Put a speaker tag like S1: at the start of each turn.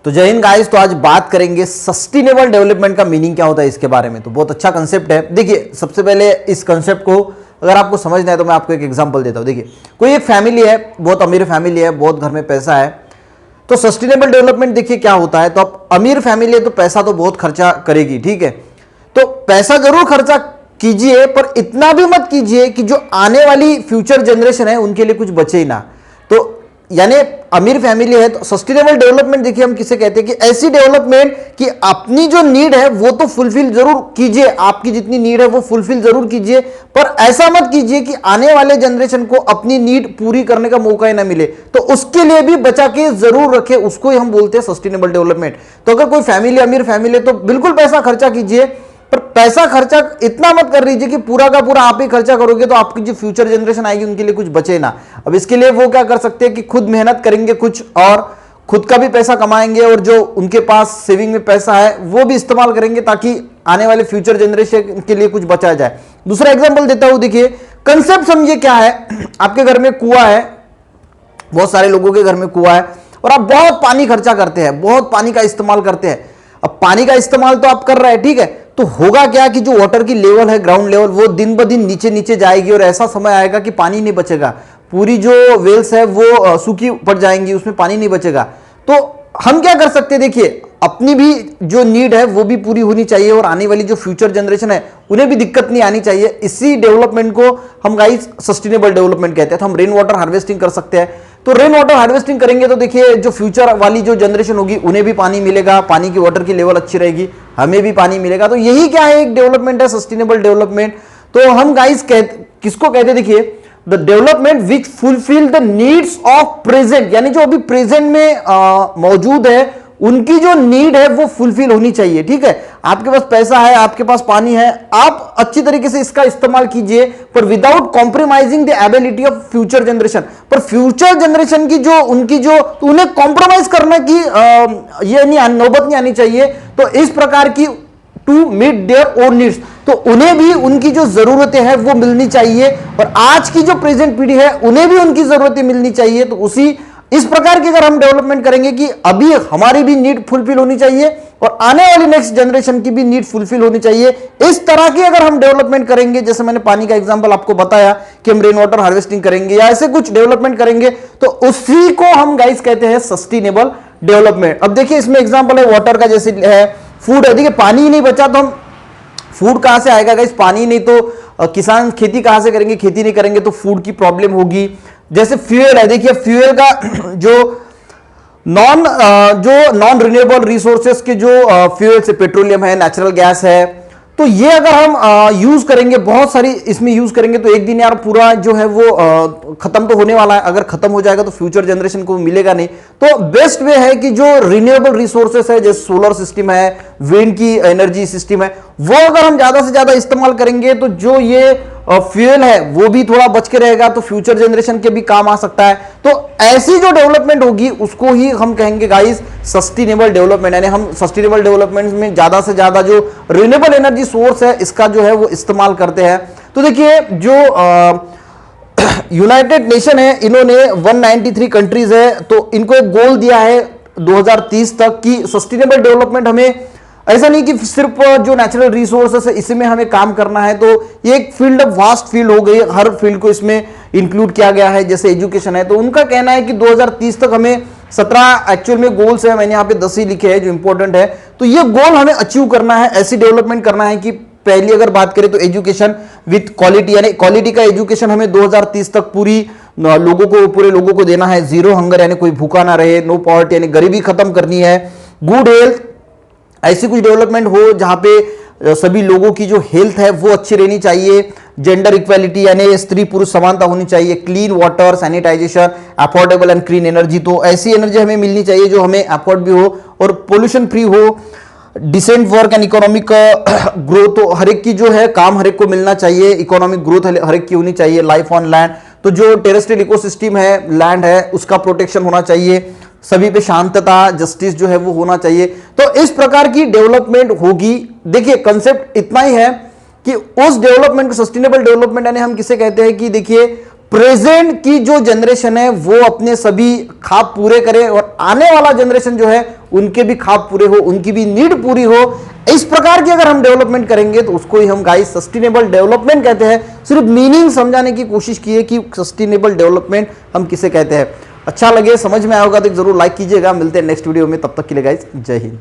S1: तो जय हिंद गाइस। तो आज बात करेंगे सस्टेनेबल डेवलपमेंट का मीनिंग क्या होता है इसके बारे में। तो बहुत अच्छा कंसेप्ट है। देखिए, सबसे पहले इस कंसेप्ट को अगर आपको समझना है तो मैं आपको एक एग्जांपल देता हूं। देखिए, कोई एक फैमिली है, बहुत अमीर फैमिली है, बहुत घर में पैसा है। तो सस्टेनेबल डेवलपमेंट देखिए क्या होता है। तो अब अमीर फैमिली है तो पैसा तो बहुत खर्चा करेगी, ठीक है। तो पैसा जरूर खर्चा कीजिए, पर इतना भी मत कीजिए कि जो आने वाली फ्यूचर जनरेशन है उनके लिए कुछ बचे ही ना। तो यानी अमीर फैमिली है तो सस्टेनेबल डेवलपमेंट देखिए हम किसे कहते हैं कि ऐसी डेवलपमेंट कि अपनी जो नीड है वो तो फुलफिल जरूर कीजिए, आपकी जितनी नीड है वो फुलफिल जरूर कीजिए, पर ऐसा मत कीजिए कि आने वाले जनरेशन को अपनी नीड पूरी करने का मौका ही ना मिले। तो उसके लिए भी बचा के जरूर रखे, उसको ही हम बोलते हैं सस्टेनेबल डेवलपमेंट। तो अगर कोई फैमिली अमीर फैमिली है तो बिल्कुल पैसा खर्चा कीजिए, पर पैसा खर्चा इतना मत कर लीजिए कि पूरा का पूरा आप ही खर्चा करोगे तो आपकी जो फ्यूचर जनरेशन आएगी उनके लिए कुछ बचे ना। अब इसके लिए वो क्या कर सकते हैं कि खुद मेहनत करेंगे कुछ, और खुद का भी पैसा कमाएंगे, और जो उनके पास सेविंग में पैसा है वो भी इस्तेमाल करेंगे ताकि आने वाले फ्यूचर जनरेशन के लिए कुछ बचाया जाए। दूसरा एग्जाम्पल देता हूं। देखिए, कंसेप्ट समझिए क्या है। आपके घर में कुआं है, बहुत सारे लोगों के घर में कुआं है, और आप बहुत पानी खर्चा करते हैं, बहुत पानी का इस्तेमाल करते हैं। अब पानी का इस्तेमाल तो आप कर रहे हैं, ठीक है, तो होगा क्या कि जो वाटर की लेवल है, ग्राउंड लेवल, वो दिन ब दिन नीचे नीचे जाएगी, और ऐसा समय आएगा कि पानी नहीं बचेगा। पूरी जो वेल्स है वो सूखी पड़ जाएंगी, उसमें पानी नहीं बचेगा। तो हम क्या कर सकते हैं, देखिए, अपनी भी जो नीड है वो भी पूरी होनी चाहिए, और आने वाली जो फ्यूचर जनरेशन है उन्हें भी दिक्कत नहीं आनी चाहिए। इसी डेवलपमेंट को हम गाइस सस्टेनेबल डेवलपमेंट कहते हैं। तो हम रेन वाटर हार्वेस्टिंग कर सकते हैं। तो रेन वाटर हार्वेस्टिंग करेंगे तो देखिए जो फ्यूचर वाली जो जनरेशन होगी उन्हें भी पानी मिलेगा, पानी की वाटर की लेवल अच्छी रहेगी, हमें भी पानी मिलेगा। तो यही क्या है, एक डेवलपमेंट है, सस्टेनेबल डेवलपमेंट। तो हम गाइस किसको कहते हैं, देखिए, the development which fulfil the needs of present, यानी जो अभी प्रेजेंट में मौजूद है उनकी जो नीड है वो फुलफिल होनी चाहिए, ठीक है। आपके पास पैसा है, आपके पास पानी है, आप अच्छी तरीके से इसका इस्तेमाल कीजिए, पर without compromising the ability of future generation. पर फ्यूचर जनरेशन की जो उनकी जो, तो उन्हें कॉम्प्रोमाइज करने की ये नहीं, नौबत नहीं आनी चाहिए। तो इस प्रकार की to meet their own needs, तो उन्हें भी उनकी जो जरूरतें हैं वो मिलनी चाहिए, और आज की जो प्रेजेंट पीढ़ी है उन्हें भी उनकी जरूरतें मिलनी चाहिए। तो उसी इस प्रकार की अगर हम डेवलपमेंट करेंगे कि अभी हमारी भी नीड फुलफिल होनी चाहिए और आने वाली नेक्स्ट जनरेशन की भी नीड फुलफिल होनी चाहिए, इस तरह की अगर हम डेवलपमेंट करेंगे, जैसे मैंने पानी का एग्जांपल आपको बताया कि हम रेन वाटर हार्वेस्टिंग करेंगे या ऐसे कुछ डेवलपमेंट करेंगे, तो उसी को हम गाइस कहते हैं सस्टेनेबल डेवलपमेंट। अब देखिए, इसमें एग्जांपल है वाटर का, जैसे है फूड है। देखिए, पानी ही नहीं बचा तो हम फूड कहां से आएगा गाइस, पानी नहीं तो किसान खेती कहां से करेंगे, खेती नहीं करेंगे तो फूड की प्रॉब्लम होगी। जैसे फ्यूल है, देखिए फ्यूल का जो नॉन रिन्यूएबल रिसोर्सेस के जो फ्यूल से, पेट्रोलियम है, नेचुरल गैस है, तो ये अगर हम यूज करेंगे, बहुत सारी इसमें यूज करेंगे, तो एक दिन यार पूरा जो है वो खत्म तो होने वाला है। अगर खत्म हो जाएगा तो फ्यूचर जनरेशन को मिलेगा नहीं। तो बेस्ट वे है कि जो रिन्यूएबल रिसोर्सेस है, जैसे सोलर सिस्टम है, विंड की एनर्जी सिस्टम है, वो अगर हम ज्यादा से ज्यादा इस्तेमाल करेंगे तो जो ये फ्यूल है वो भी थोड़ा बच के रहेगा, तो फ्यूचर जनरेशन के भी काम आ सकता है। तो ऐसी जो डेवलपमेंट होगी उसको ही हम कहेंगे गाइस सस्टेनेबल डेवलपमेंट। यानी हम सस्टेनेबल डेवलपमेंट में ज्यादा से ज्यादा जो रिन्यूएबल एनर्जी सोर्स है इसका जो है वो इस्तेमाल करते हैं। तो देखिए, जो यूनाइटेड नेशन है, इन्होंने 193 कंट्रीज है, तो इनको एक गोल दिया है 2030 तक की सस्टेनेबल डेवलपमेंट। हमें ऐसा नहीं कि सिर्फ जो नेचुरल रिसोर्सेस है इसमें हमें काम करना है, तो ये एक फील्ड ऑफ वास्ट फील्ड हो गई, हर फील्ड को इसमें इंक्लूड किया गया है। जैसे एजुकेशन है, तो उनका कहना है कि 2030 तक हमें 17 एक्चुअल में गोल्स है, मैंने यहाँ पे 10 ही लिखे हैं जो इंपॉर्टेंट है। तो ये गोल हमें अचीव करना है, ऐसी डेवलपमेंट करना है कि पहली अगर बात करें तो एजुकेशन विथ क्वालिटी, यानी क्वालिटी का एजुकेशन हमें 2030 तक पूरे लोगों को देना है। जीरो हंगर, यानी कोई भूखा ना रहे, नो पॉवर्टी, यानी गरीबी खत्म करनी है। गुड हेल्थ, ऐसी कुछ डेवलपमेंट हो जहां पे सभी लोगों की जो हेल्थ है वो अच्छी रहनी चाहिए। जेंडर इक्वालिटी, यानी स्त्री पुरुष समानता होनी चाहिए। Clean water, sanitization, affordable and clean energy, तो ऐसी एनर्जी हमें मिलनी चाहिए जो हमें अफोर्ड भी हो और पोल्यूशन फ्री हो। Decent work and economic growth, तो हर एक की जो है काम हर एक को मिलना चाहिए, इकोनॉमिक ग्रोथ हर एक की होनी चाहिए। लाइफ ऑन लैंड, तो जो टेरेस्ट्रियल इकोसिस्टम है, लैंड है, उसका प्रोटेक्शन होना चाहिए। सभी पे शांतता, जस्टिस जो है वो होना चाहिए। तो इस प्रकार की डेवलपमेंट होगी। देखिए, कंसेप्ट इतना ही है कि उस डेवलपमेंट को सस्टेनेबल डेवलपमेंट यानी हम किसे कहते हैं कि देखिए प्रेजेंट की जो जनरेशन है वो अपने सभी ख्वाब पूरे करे और आने वाला जनरेशन जो है उनके भी ख्वाब पूरे हो, उनकी भी नीड पूरी हो। इस प्रकार की अगर हम डेवलपमेंट करेंगे तो उसको ही हम गाइस सस्टेनेबल डेवलपमेंट कहते हैं। सिर्फ मीनिंग समझाने की कोशिश की है कि सस्टेनेबल डेवलपमेंट हम किसे कहते हैं। अच्छा लगे, समझ में आएगा तो जरूर लाइक कीजिएगा। मिलते हैं नेक्स्ट वीडियो में, तब तक के लिए गाइस जय हिंद।